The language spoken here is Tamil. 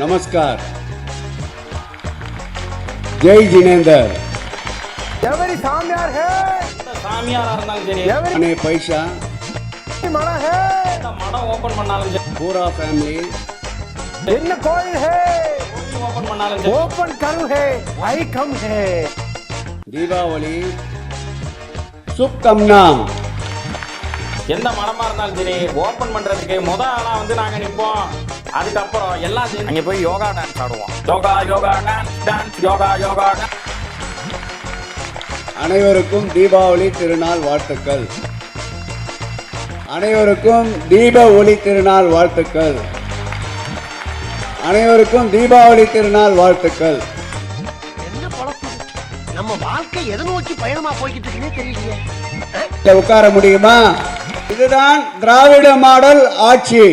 नमस्कार, जय जिनेंद्र। एवरी सामयार है, अने पैसा मड़ा है, पूरा फैमिली इन कोई है, ओपन करू है, आई कम है। दीपावली शुभकामना। எந்த மடமா இருந்தாலும் சரி ஓபன் பண்றதுக்கு முத ஆளா வந்து நாங்க நிப்போம். அதுக்கப்புறம் எல்லாம் அங்க போய் யோகா டான்ஸ் ஆடுவோம். யோகா யோகா டான்ஸ் யோகா யோகா. அனைவருக்கும் தீபாவளி திருநாள் வாழ்த்துக்கள். அனைவருக்கும் தீப ஒளி திருநாள் வாழ்த்துக்கள். அனைவருக்கும் தீபாவளி திருநாள் வாழ்த்துக்கள். என்ன பழப்பு நம்ம வாழ்க்கை எதை நோக்கி பயணமா போய்கிட்டு இருக்குன்னே தெரியலையே. உட்கார முடியுமா? இதுதான் திராவிட மாடல் ஆட்சி.